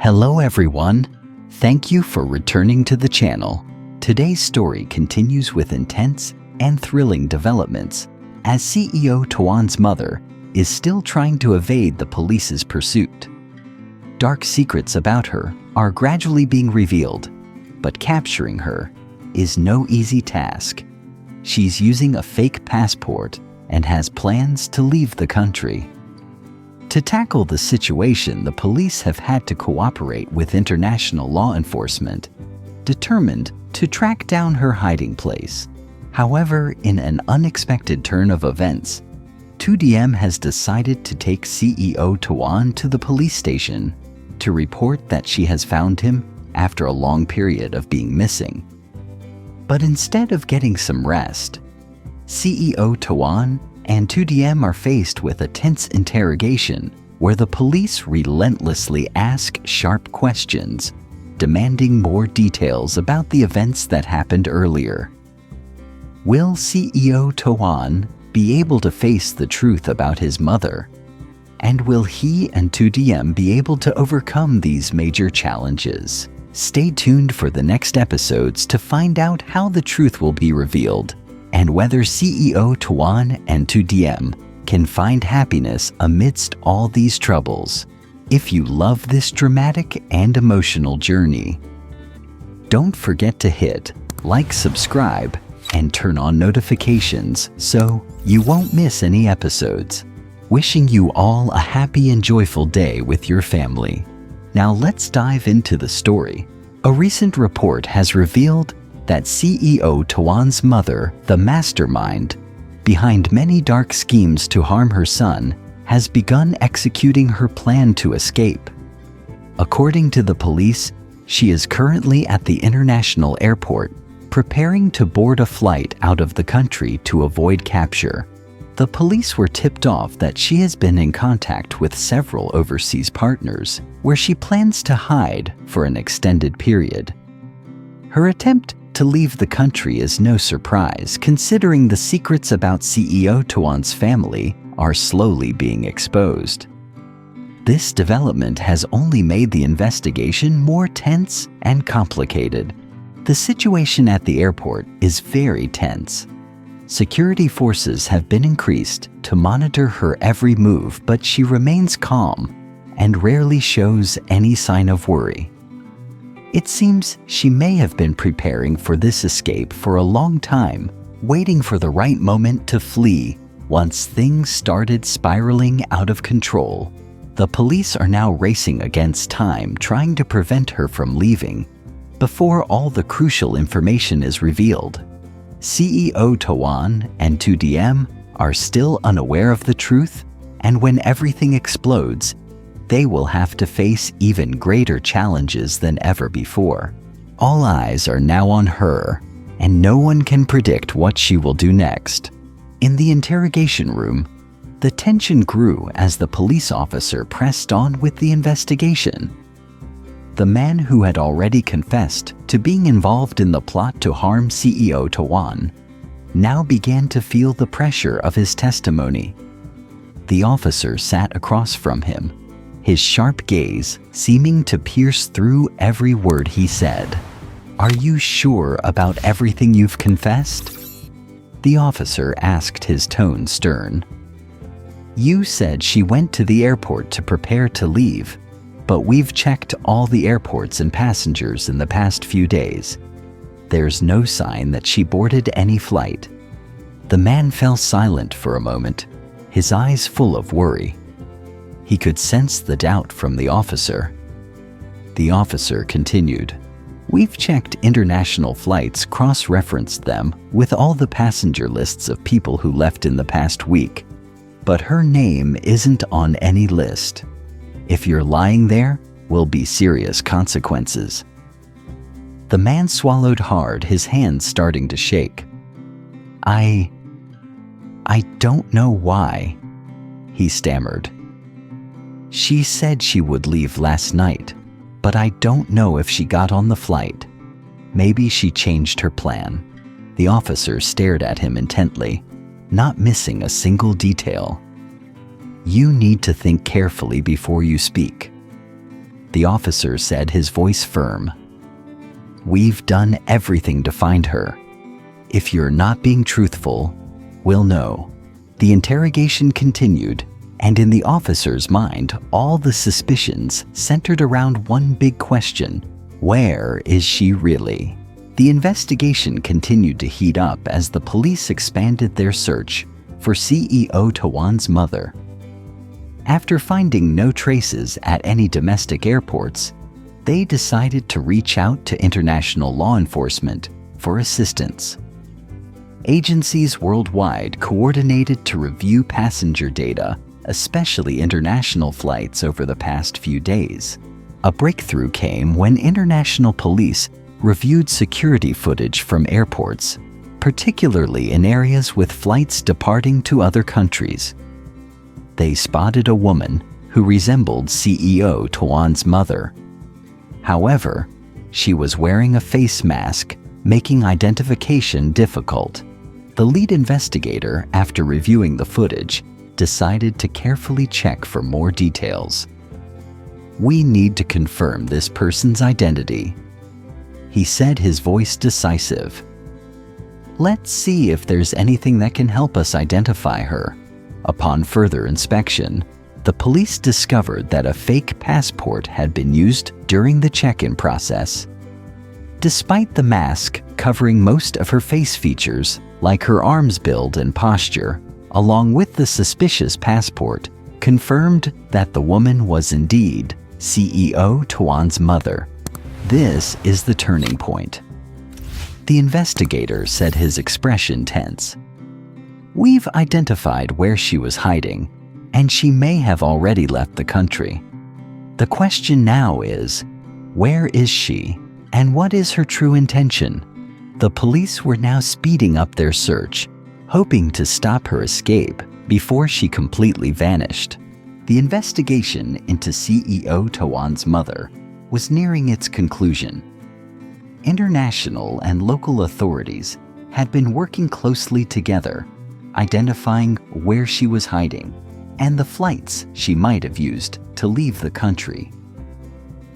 Hello everyone, thank you for returning to the channel. Today's story continues with intense and thrilling developments as CEO Toan's mother is still trying to evade the police's pursuit. Dark secrets about her are gradually being revealed, but capturing her is no easy task. She's using a fake passport and has plans to leave the country. To tackle the situation, the police have had to cooperate with international law enforcement, determined to track down her hiding place. However, in an unexpected turn of events, Diem has decided to take CEO Toan to the police station to report that she has found him after a long period of being missing. But instead of getting some rest, CEO Toan and Diem are faced with a tense interrogation where the police relentlessly ask sharp questions, demanding more details about the events that happened earlier. Will CEO Toan be able to face the truth about his mother? And will he and Diem be able to overcome these major challenges? Stay tuned for the next episodes to find out how the truth will be revealed and whether CEO Toan and Diem can find happiness amidst all these troubles. If you love this dramatic and emotional journey, don't forget to hit like, subscribe, and turn on notifications so you won't miss any episodes. Wishing you all a happy and joyful day with your family. Now let's dive into the story. A recent report has revealed that CEO Toan's mother, the mastermind behind many dark schemes to harm her son, has begun executing her plan to escape. According to the police, she is currently at the international airport, preparing to board a flight out of the country to avoid capture. The police were tipped off that she has been in contact with several overseas partners, where she plans to hide for an extended period. Her attempt to leave the country is no surprise, considering the secrets about CEO Toan's family are slowly being exposed. This development has only made the investigation more tense and complicated. The situation at the airport is very tense. Security forces have been increased to monitor her every move, but she remains calm and rarely shows any sign of worry. It seems she may have been preparing for this escape for a long time, waiting for the right moment to flee once things started spiraling out of control. The police are now racing against time, trying to prevent her from leaving before all the crucial information is revealed. CEO Toan and Diem are still unaware of the truth, and when everything explodes, they will have to face even greater challenges than ever before. All eyes are now on her, and no one can predict what she will do next. In the interrogation room, the tension grew as the police officer pressed on with the investigation. The man who had already confessed to being involved in the plot to harm CEO Toan now began to feel the pressure of his testimony. The officer sat across from him, his sharp gaze seeming to pierce through every word he said. "Are you sure about everything you've confessed?" The officer asked, his tone stern. "You said she went to the airport to prepare to leave, but we've checked all the airports and passengers in the past few days. There's no sign that she boarded any flight." The man fell silent for a moment, his eyes full of worry. He could sense the doubt from the officer. The officer continued, "We've checked international flights, cross-referenced them with all the passenger lists of people who left in the past week, but her name isn't on any list. If you're lying, there will be serious consequences." The man swallowed hard, his hands starting to shake. I don't know why," he stammered. "She said she would leave last night, but I don't know if she got on the flight. Maybe she changed her plan." The officer stared at him intently, not missing a single detail. "You need to think carefully before you speak. The officer said, his voice firm. "We've done everything to find her. If you're not being truthful, we'll know." The interrogation continued, and in the officer's mind, all the suspicions centered around one big question: where is she really? The investigation continued to heat up as the police expanded their search for CEO Toan's mother. After finding no traces at any domestic airports, they decided to reach out to international law enforcement for assistance. Agencies worldwide coordinated to review passenger data, especially international flights, over the past few days. A breakthrough came when international police reviewed security footage from airports, particularly in areas with flights departing to other countries. They spotted a woman who resembled CEO Toan's mother. However, she was wearing a face mask, making identification difficult. The lead investigator, after reviewing the footage, decided to carefully check for more details. "We need to confirm this person's identity," he said, his voice decisive. "Let's see if there's anything that can help us identify her." Upon further inspection, the police discovered that a fake passport had been used during the check-in process. Despite the mask covering most of her face features, like her arms build and posture, along with the suspicious passport, confirmed that the woman was indeed CEO Toan's mother. This is the turning point. The investigator said, his expression tense. "We've identified where she was hiding, and she may have already left the country. The question now is, where is she, and what is her true intention?" The police were now speeding up their search, hoping to stop her escape before she completely vanished. The investigation into CEO Toan's mother was nearing its conclusion. International and local authorities had been working closely together, identifying where she was hiding and the flights she might have used to leave the country.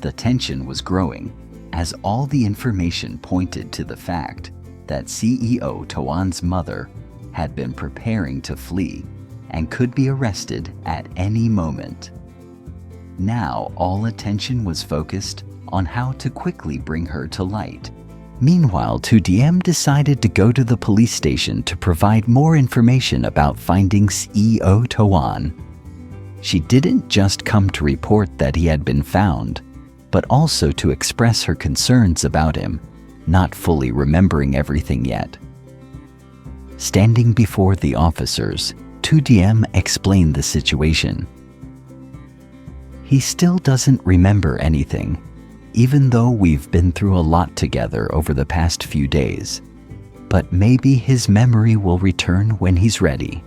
The tension was growing as all the information pointed to the fact that CEO Toan's mother had been preparing to flee and could be arrested at any moment. Now all attention was focused on how to quickly bring her to light. Meanwhile, Diem decided to go to the police station to provide more information about finding CEO Toan. She didn't just come to report that he had been found, but also to express her concerns about him, not fully remembering everything yet. Standing before the officers, Diem explained the situation. "He still doesn't remember anything, even though we've been through a lot together over the past few days. But maybe his memory will return when he's ready."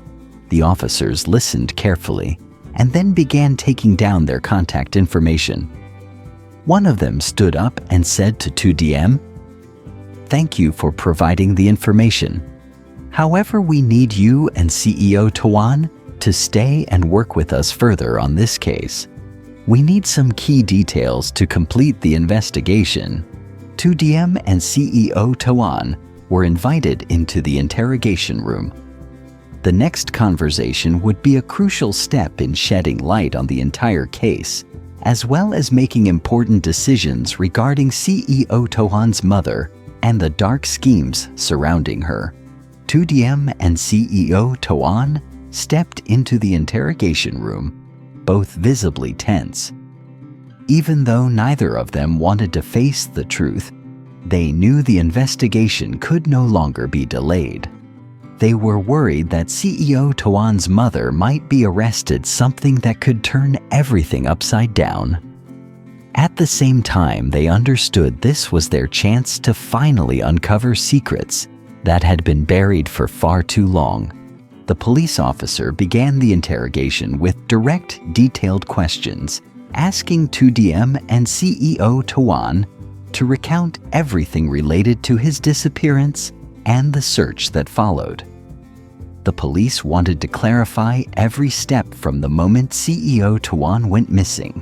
The officers listened carefully and then began taking down their contact information. One of them stood up and said to Diem, "Thank you for providing the information. However, we need you and CEO Toan to stay and work with us further on this case. We need some key details to complete the investigation." Diem and CEO Toan were invited into the interrogation room. The next conversation would be a crucial step in shedding light on the entire case, as well as making important decisions regarding CEO Toan's mother and the dark schemes surrounding her. Diem and CEO Toan stepped into the interrogation room, both visibly tense. Even though neither of them wanted to face the truth, they knew the investigation could no longer be delayed. They were worried that CEO Toan's mother might be arrested, something that could turn everything upside down. At the same time, they understood this was their chance to finally uncover secrets that had been buried for far too long. The police officer began the interrogation with direct, detailed questions, asking Diem and CEO Toan to recount everything related to his disappearance and the search that followed. The police wanted to clarify every step from the moment CEO Toan went missing.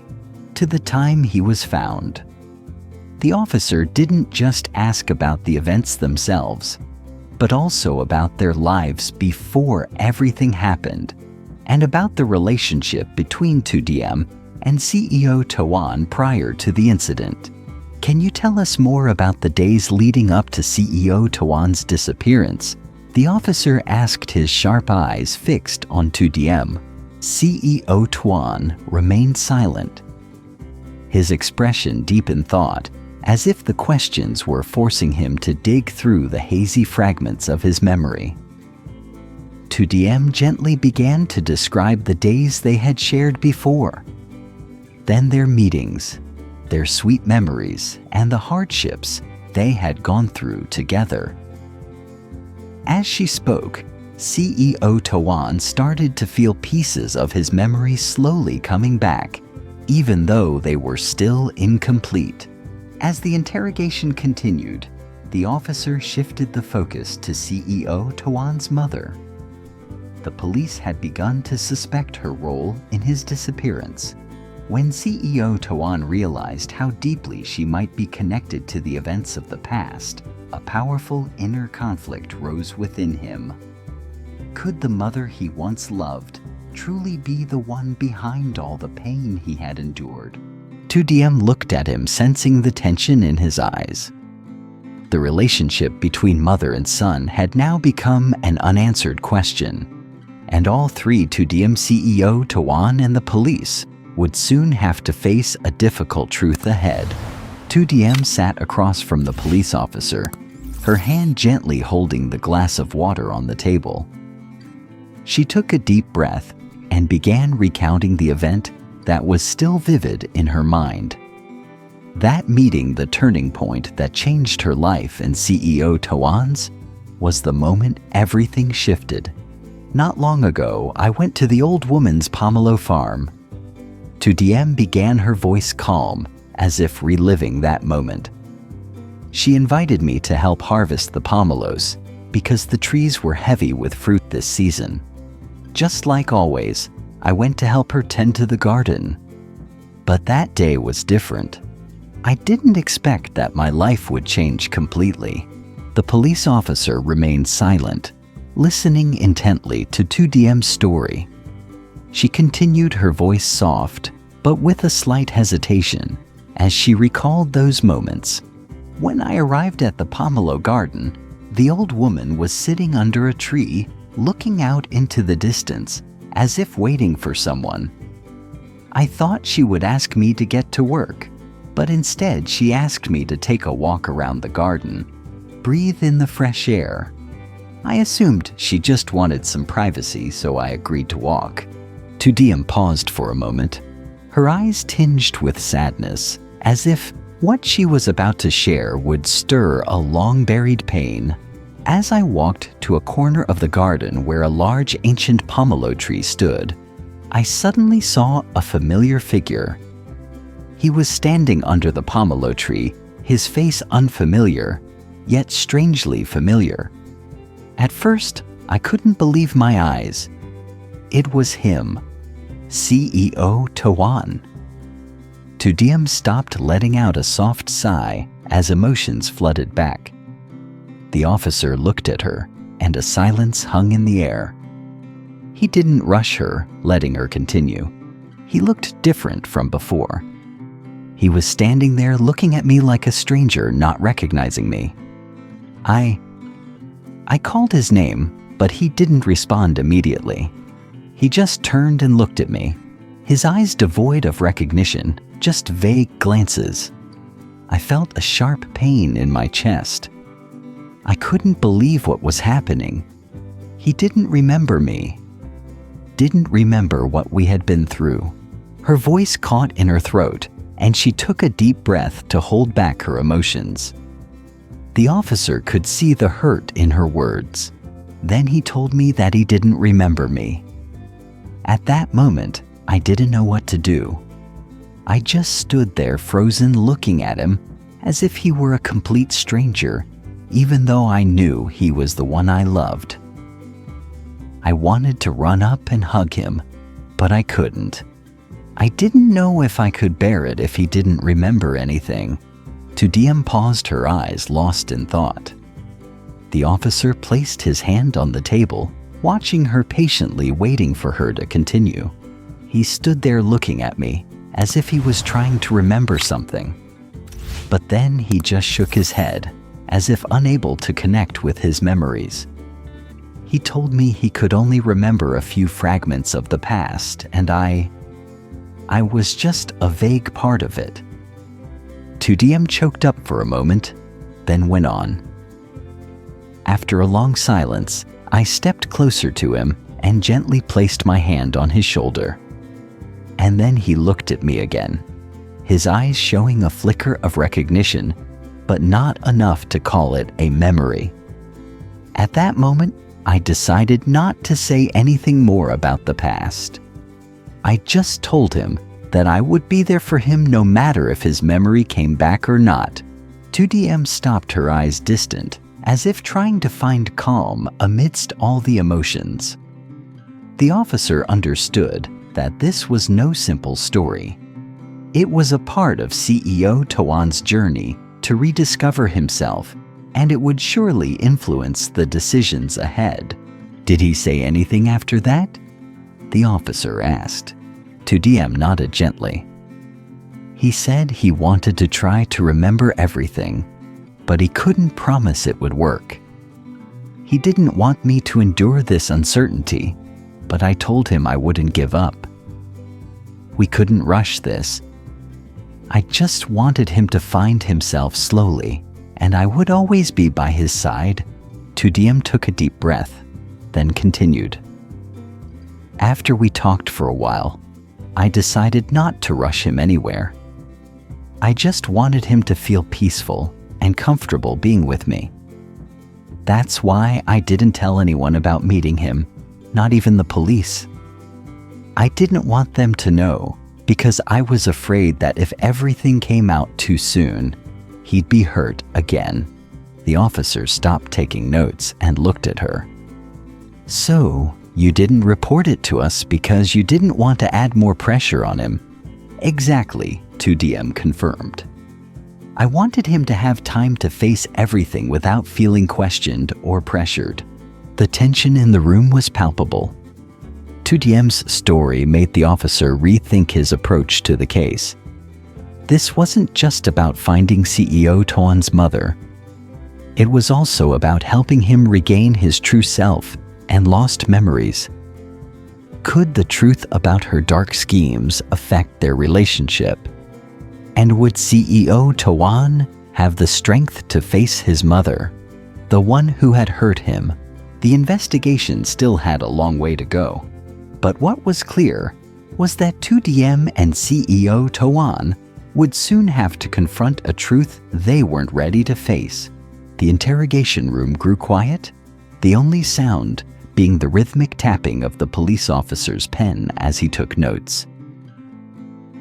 to the time he was found. The officer didn't just ask about the events themselves, but also about their lives before everything happened, and about the relationship between Diem and CEO Toan prior to the incident. Can you tell us more about the days leading up to CEO Toan's disappearance? The officer asked, his sharp eyes fixed on Diem. CEO Toan remained silent. His expression deep in thought, as if the questions were forcing him to dig through the hazy fragments of his memory. Diem gently began to describe the days they had shared before, then their meetings, their sweet memories, and the hardships they had gone through together. As she spoke, CEO Toan started to feel pieces of his memory slowly coming back, even though they were still incomplete. As the interrogation continued, the officer shifted the focus to CEO Toan's mother. The police had begun to suspect her role in his disappearance. When CEO Toan realized how deeply she might be connected to the events of the past, a powerful inner conflict rose within him. Could the mother he once loved truly be the one behind all the pain he had endured? Diem looked at him, sensing the tension in his eyes. The relationship between mother and son had now become an unanswered question, and all three, Diem, CEO Toan, and the police, would soon have to face a difficult truth ahead. Diem sat across from the police officer, her hand gently holding the glass of water on the table. She took a deep breath and began recounting the event that was still vivid in her mind. That meeting, the turning point that changed her life and CEO Toan's, was the moment everything shifted. Not long ago, I went to the old woman's pomelo farm. Diem began, her voice calm, as if reliving that moment. She invited me to help harvest the pomelos because the trees were heavy with fruit this season. Just like always, I went to help her tend to the garden. But that day was different. I didn't expect that my life would change completely. The police officer remained silent, listening intently to Diem's story. She continued, her voice soft, but with a slight hesitation, as she recalled those moments. When I arrived at the pomelo garden, the old woman was sitting under a tree, looking out into the distance, as if waiting for someone. I thought she would ask me to get to work, but instead she asked me to take a walk around the garden, breathe in the fresh air. I assumed she just wanted some privacy, so I agreed to walk. Diem paused for a moment, her eyes tinged with sadness, as if what she was about to share would stir a long-buried pain. As I walked to a corner of the garden where a large ancient pomelo tree stood, I suddenly saw a familiar figure. He was standing under the pomelo tree, his face unfamiliar, yet strangely familiar. At first, I couldn't believe my eyes. It was him, CEO Toan. Diem stopped, letting out a soft sigh as emotions flooded back. The officer looked at her, and a silence hung in the air. He didn't rush her, letting her continue. He looked different from before. He was standing there looking at me like a stranger, not recognizing me. I called his name, but he didn't respond immediately. He just turned and looked at me, his eyes devoid of recognition, just vague glances. I felt a sharp pain in my chest. I couldn't believe what was happening. He didn't remember me, didn't remember what we had been through. Her voice caught in her throat, and she took a deep breath to hold back her emotions. The officer could see the hurt in her words. Then he told me that he didn't remember me. At that moment, I didn't know what to do. I just stood there frozen, looking at him as if he were a complete stranger, even though I knew he was the one I loved. I wanted to run up and hug him, but I couldn't. I didn't know if I could bear it if he didn't remember anything. Diem paused, her eyes lost in thought. The officer placed his hand on the table, watching her patiently, waiting for her to continue. He stood there looking at me, as if he was trying to remember something. But then he just shook his head, as if unable to connect with his memories. He told me he could only remember a few fragments of the past, and I was just a vague part of it. Diem choked up for a moment, then went on. After a long silence, I stepped closer to him and gently placed my hand on his shoulder. And then he looked at me again, his eyes showing a flicker of recognition, but not enough to call it a memory. At that moment, I decided not to say anything more about the past. I just told him that I would be there for him no matter if his memory came back or not. Diem stopped, her eyes distant, as if trying to find calm amidst all the emotions. The officer understood that this was no simple story. It was a part of CEO Toan's journey to rediscover himself, and it would surely influence the decisions ahead. Did he say anything after that? The officer asked. Diem nodded gently. He said he wanted to try to remember everything, but he couldn't promise it would work. He didn't want me to endure this uncertainty, but I told him I wouldn't give up. We couldn't rush this. I just wanted him to find himself slowly, and I would always be by his side. Diem took a deep breath, then continued. After we talked for a while, I decided not to rush him anywhere. I just wanted him to feel peaceful and comfortable being with me. That's why I didn't tell anyone about meeting him, not even the police. I didn't want them to know, because I was afraid that if everything came out too soon, he'd be hurt again. The officer stopped taking notes and looked at her. So, you didn't report it to us because you didn't want to add more pressure on him? Exactly, Diem confirmed. I wanted him to have time to face everything without feeling questioned or pressured. The tension in the room was palpable. Diem's story made the officer rethink his approach to the case. This wasn't just about finding CEO Toan's mother. It was also about helping him regain his true self and lost memories. Could the truth about her dark schemes affect their relationship? And would CEO Toan have the strength to face his mother, the one who had hurt him? The investigation still had a long way to go. But what was clear was that Diem and CEO Toan would soon have to confront a truth they weren't ready to face. The interrogation room grew quiet, the only sound being the rhythmic tapping of the police officer's pen as he took notes.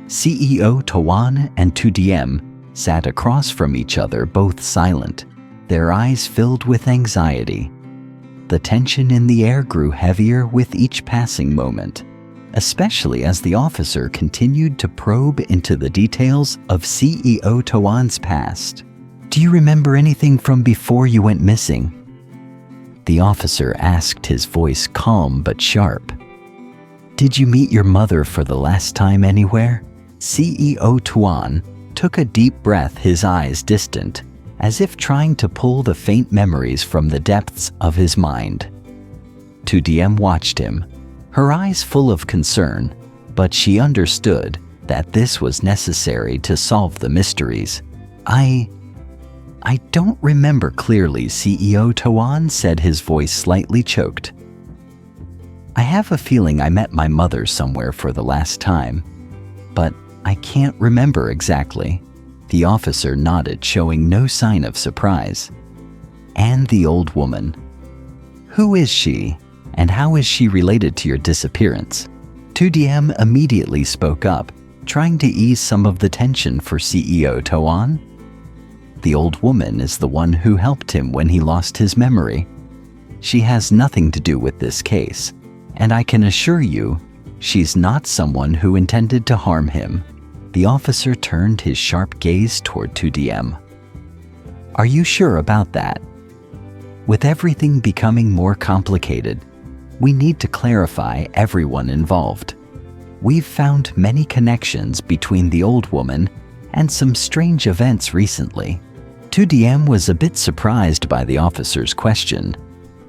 CEO Toan and Diem sat across from each other, both silent, their eyes filled with anxiety. The tension in the air grew heavier with each passing moment, especially as the officer continued to probe into the details of CEO Toan's past. Do you remember anything from before you went missing? The officer asked, his voice calm but sharp. Did you meet your mother for the last time anywhere? CEO Toan took a deep breath, his eyes distant, as if trying to pull the faint memories from the depths of his mind. Diem watched him, her eyes full of concern, but she understood that this was necessary to solve the mysteries. I don't remember clearly, CEO Toan said, his voice slightly choked. I have a feeling I met my mother somewhere for the last time, but I can't remember exactly. The officer nodded, showing no sign of surprise. And the old woman. Who is she, and how is she related to your disappearance? Diem immediately spoke up, trying to ease some of the tension for CEO Toan. The old woman is the one who helped him when he lost his memory. She has nothing to do with this case, and I can assure you She's not someone who intended to harm him. The officer turned his sharp gaze toward Diem. Are you sure about that? With everything becoming more complicated, we need to clarify everyone involved. We've found many connections between the old woman and some strange events recently. Diem was a bit surprised by the officer's question,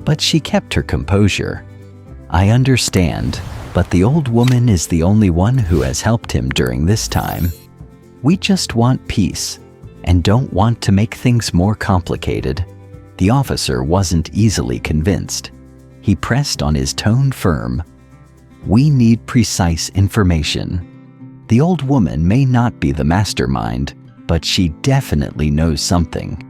but she kept her composure. I understand, but the old woman is the only one who has helped him during this time. We just want peace and don't want to make things more complicated. The officer wasn't easily convinced. He pressed on, his tone firm. We need precise information. The old woman may not be the mastermind, but she definitely knows something.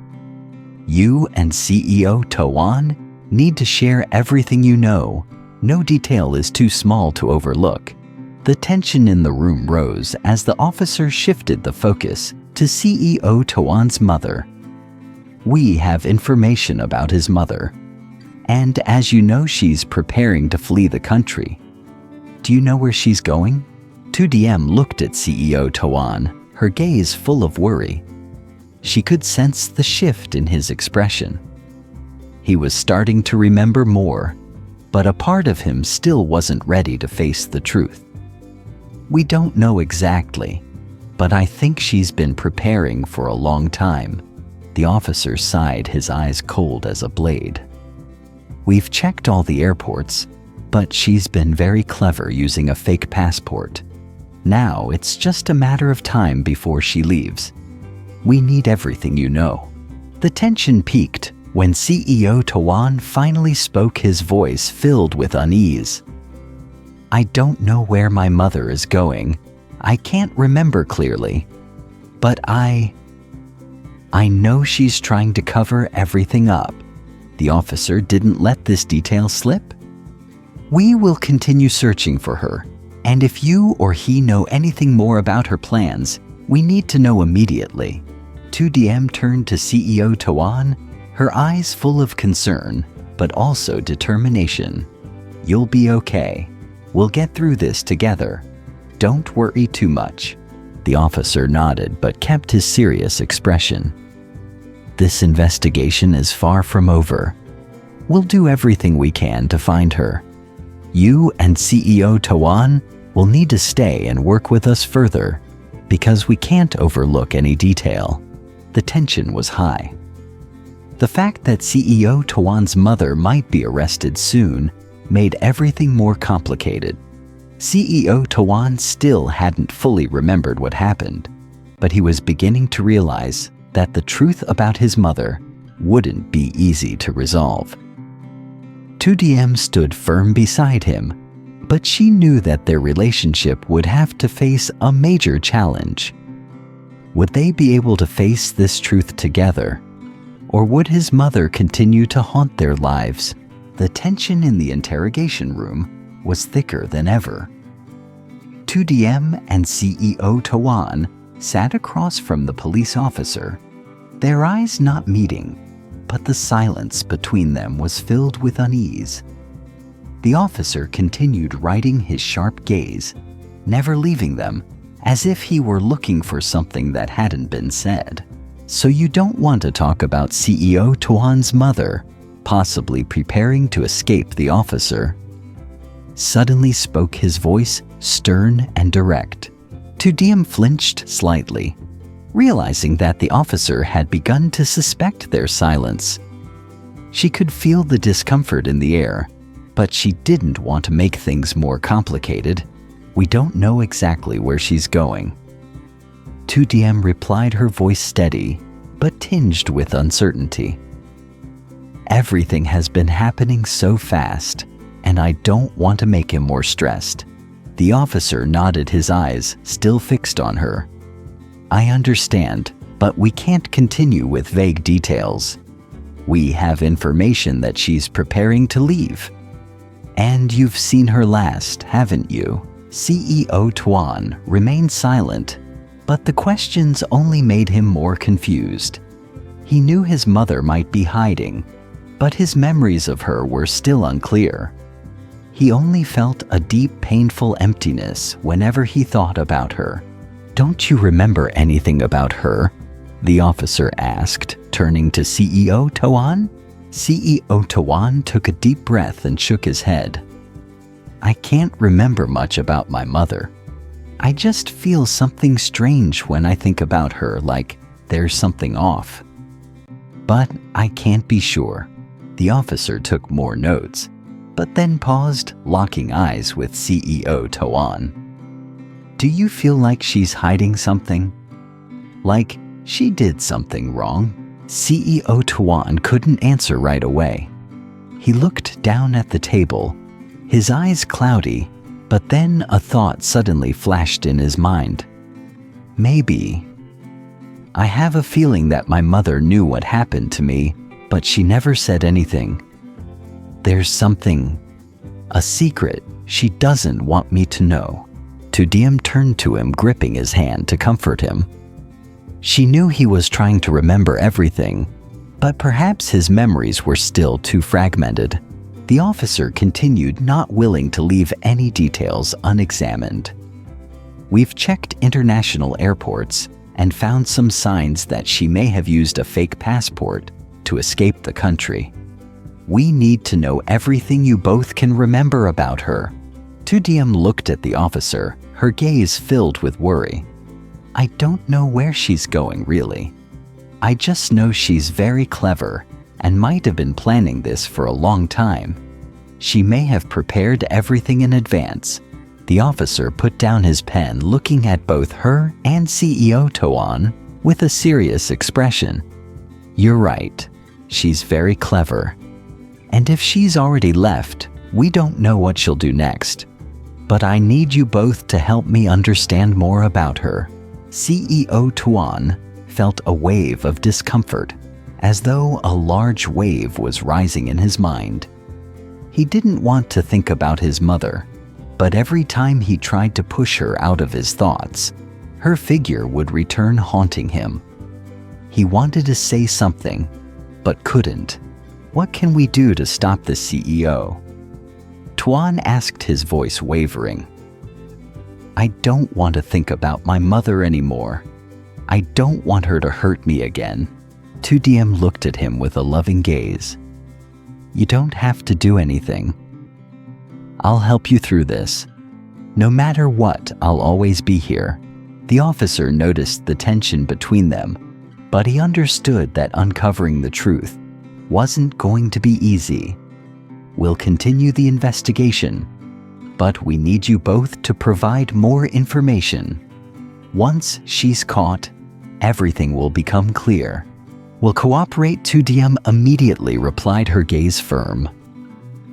You and CEO Toan need to share everything you know. No detail is too small to overlook. The tension in the room rose as the officer shifted the focus to CEO Toan's mother. We have information about his mother, and as you know, she's preparing to flee the country. Do you know where she's going? Diem looked at CEO Toan, her gaze full of worry. She could sense the shift in his expression. He was starting to remember more, but a part of him still wasn't ready to face the truth. We don't know exactly, but I think she's been preparing for a long time. The officer sighed, his eyes cold as a blade. We've checked all the airports, but she's been very clever using a fake passport. Now it's just a matter of time before she leaves. We need everything you know. The tension peaked when CEO Toan finally spoke, his voice filled with unease. I don't know where my mother is going. I can't remember clearly. But I know she's trying to cover everything up. The officer didn't let this detail slip. We will continue searching for her, and if you or he know anything more about her plans, we need to know immediately. Diem turned to CEO Toan, her eyes full of concern, but also determination. You'll be okay. We'll get through this together. Don't worry too much. The officer nodded but kept his serious expression. This investigation is far from over. We'll do everything we can to find her. You and CEO Toan will need to stay and work with us further, because we can't overlook any detail. The tension was high. The fact that CEO Toan's mother might be arrested soon made everything more complicated. CEO Toan still hadn't fully remembered what happened, but he was beginning to realize that the truth about his mother wouldn't be easy to resolve. Diem stood firm beside him, but she knew that their relationship would have to face a major challenge. Would they be able to face this truth together? Or would his mother continue to haunt their lives? The tension in the interrogation room was thicker than ever. Diem and CEO Toan sat across from the police officer, their eyes not meeting, but the silence between them was filled with unease. The officer continued riding his sharp gaze, never leaving them, as if he were looking for something that hadn't been said. So you don't want to talk about CEO Toan's mother, possibly preparing to escape? The officer suddenly spoke, his voice stern and direct. Diem flinched slightly, realizing that the officer had begun to suspect their silence. She could feel the discomfort in the air, but she didn't want to make things more complicated. We don't know exactly where she's going. Diem replied, her voice steady, but tinged with uncertainty. Everything has been happening so fast, and I don't want to make him more stressed. The officer nodded, his eyes still fixed on her. I understand, but we can't continue with vague details. We have information that she's preparing to leave. And you've seen her last, haven't you? CEO Toan remained silent, but the questions only made him more confused. He knew his mother might be hiding, but his memories of her were still unclear. He only felt a deep, painful emptiness whenever he thought about her. "Don't you remember anything about her?" the officer asked, turning to CEO Toan. CEO Toan took a deep breath and shook his head. "I can't remember much about my mother. I just feel something strange when I think about her, like there's something off. But I can't be sure." The officer took more notes, but then paused, locking eyes with CEO Toan. "Do you feel like she's hiding something? Like she did something wrong?" CEO Toan couldn't answer right away. He looked down at the table, his eyes cloudy, but then a thought suddenly flashed in his mind. "Maybe. I have a feeling that my mother knew what happened to me, but she never said anything. There's something, a secret she doesn't want me to know." Diem turned to him, gripping his hand to comfort him. She knew he was trying to remember everything, but perhaps his memories were still too fragmented. The officer continued, not willing to leave any details unexamined. "We've checked international airports and found some signs that she may have used a fake passport to escape the country. We need to know everything you both can remember about her." Diem looked at the officer, her gaze filled with worry. "I don't know where she's going, really. I just know she's very clever and might have been planning this for a long time. She may have prepared everything in advance." The officer put down his pen, looking at both her and CEO Toan with a serious expression. "You're right. She's very clever. And if she's already left, we don't know what she'll do next. But I need you both to help me understand more about her." CEO Toan felt a wave of discomfort, as though a large wave was rising in his mind. He didn't want to think about his mother, but every time he tried to push her out of his thoughts, her figure would return, haunting him. He wanted to say something, but couldn't. "What can we do to stop the CEO?" Toan asked, his voice wavering. "I don't want to think about my mother anymore. I don't want her to hurt me again." Diem looked at him with a loving gaze. "You don't have to do anything. I'll help you through this. No matter what, I'll always be here." The officer noticed the tension between them, but he understood that uncovering the truth wasn't going to be easy. "We'll continue the investigation, but we need you both to provide more information. Once she's caught, everything will become clear." "Will cooperate," Diem immediately replied, her gaze firm.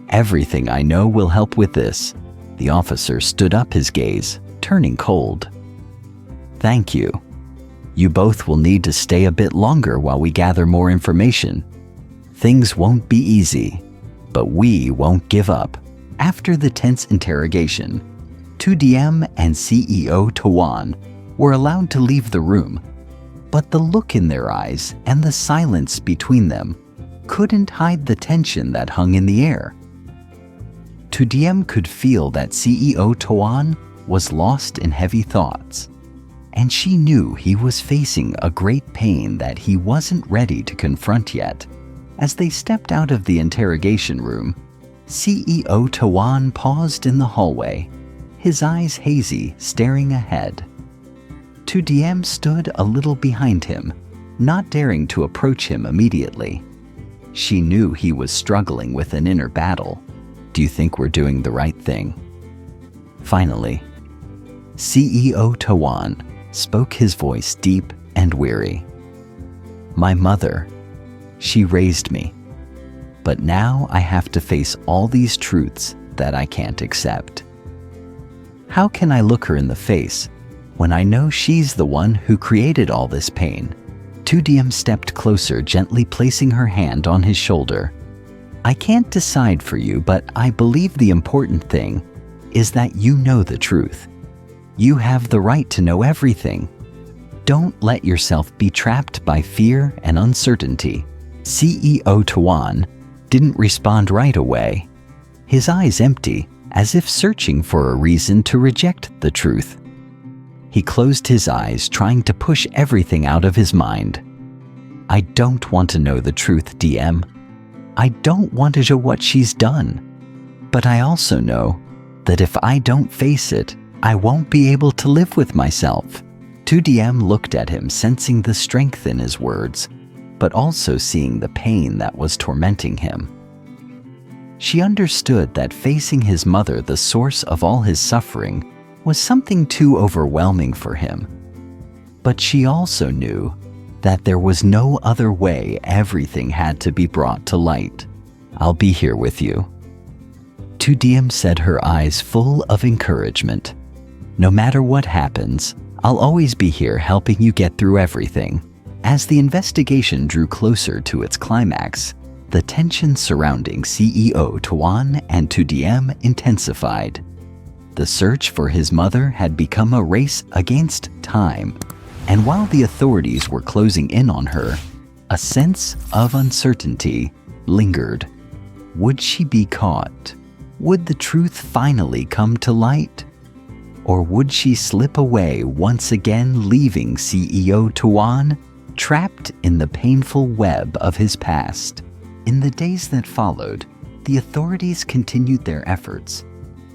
"Everything I know will help with this." The officer stood up, his gaze turning cold. "Thank you. You both will need to stay a bit longer while we gather more information. Things won't be easy, but we won't give up." After the tense interrogation, Diem and CEO Toan were allowed to leave the room, but the look in their eyes and the silence between them couldn't hide the tension that hung in the air. Diem could feel that CEO Toan was lost in heavy thoughts, and she knew he was facing a great pain that he wasn't ready to confront yet. As they stepped out of the interrogation room, CEO Toan paused in the hallway, his eyes hazy, staring ahead. Diem stood a little behind him, not daring to approach him immediately. She knew he was struggling with an inner battle. "Do you think we're doing the right thing?" Finally, CEO Toan spoke, his voice deep and weary. "My mother, she raised me. But now I have to face all these truths that I can't accept. How can I look her in the face when I know she's the one who created all this pain?" Diem stepped closer, gently placing her hand on his shoulder. "I can't decide for you, but I believe the important thing is that you know the truth. You have the right to know everything. Don't let yourself be trapped by fear and uncertainty." CEO Toan didn't respond right away. His eyes empty, as if searching for a reason to reject the truth. He closed his eyes, trying to push everything out of his mind. I don't want to know the truth, Diem. I don't want to show what she's done. But I also know that if I don't face it, I won't be able to live with myself. Diem looked at him, sensing the strength in his words, but also seeing the pain that was tormenting him. She understood that facing his mother, the source of all his suffering, was something too overwhelming for him. But she also knew that there was no other way. Everything had to be brought to light. I'll be here with you. Diem said, her eyes full of encouragement. No matter what happens, I'll always be here helping you get through everything. As the investigation drew closer to its climax, the tension surrounding CEO Toan and Diem intensified. The search for his mother had become a race against time, and while the authorities were closing in on her, a sense of uncertainty lingered. Would she be caught? Would the truth finally come to light? Or would she slip away once again, leaving CEO Toan trapped in the painful web of his past? In the days that followed, the authorities continued their efforts,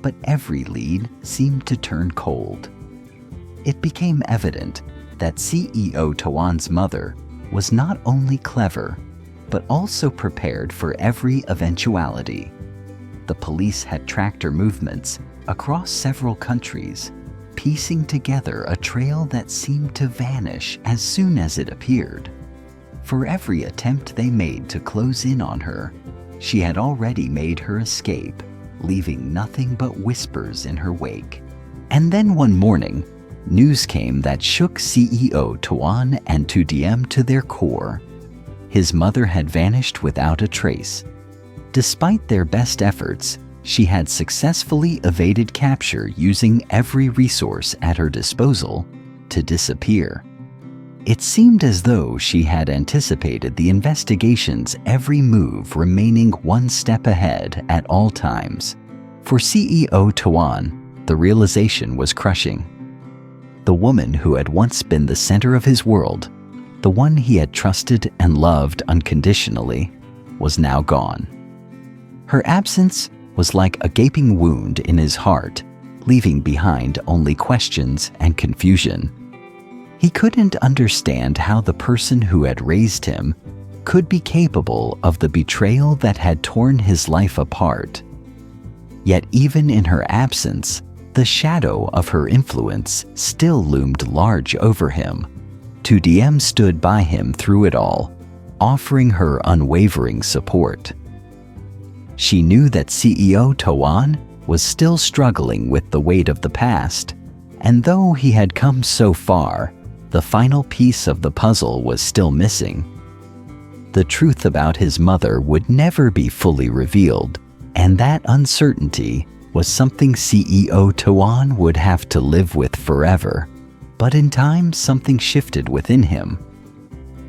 but every lead seemed to turn cold. It became evident that CEO Toan's mother was not only clever, but also prepared for every eventuality. The police had tracked her movements across several countries, piecing together a trail that seemed to vanish as soon as it appeared. For every attempt they made to close in on her, she had already made her escape, leaving nothing but whispers in her wake. And then one morning, news came that shook CEO Toan and Diem to their core. His mother had vanished without a trace. Despite their best efforts, she had successfully evaded capture, using every resource at her disposal to disappear. It seemed as though she had anticipated the investigation's every move, remaining one step ahead at all times. For CEO Toan, the realization was crushing. The woman who had once been the center of his world, the one he had trusted and loved unconditionally, was now gone. Her absence was like a gaping wound in his heart, leaving behind only questions and confusion. He couldn't understand how the person who had raised him could be capable of the betrayal that had torn his life apart. Yet even in her absence, the shadow of her influence still loomed large over him. Diem stood by him through it all, offering her unwavering support. She knew that CEO Toan was still struggling with the weight of the past, and though he had come so far, the final piece of the puzzle was still missing. The truth about his mother would never be fully revealed, and that uncertainty was something CEO Toan would have to live with forever. But in time, something shifted within him.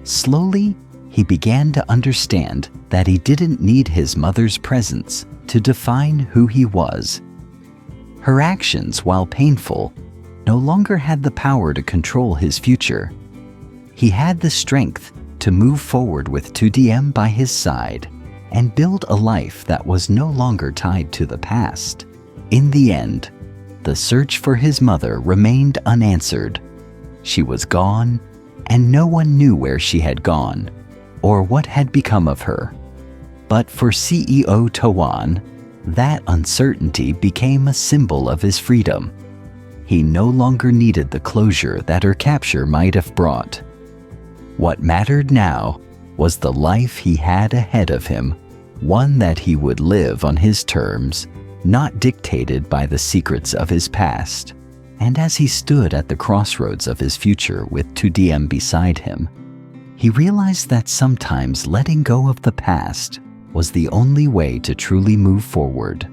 Slowly, he began to understand that he didn't need his mother's presence to define who he was. Her actions, while painful, no longer had the power to control his future. He had the strength to move forward with Diem by his side and build a life that was no longer tied to the past. In the end, the search for his mother remained unanswered. She was gone, and no one knew where she had gone or what had become of her. But for CEO Toan, that uncertainty became a symbol of his freedom. He no longer needed the closure that her capture might have brought. What mattered now was the life he had ahead of him, one that he would live on his terms, not dictated by the secrets of his past. And as he stood at the crossroads of his future with Diem beside him, he realized that sometimes letting go of the past was the only way to truly move forward.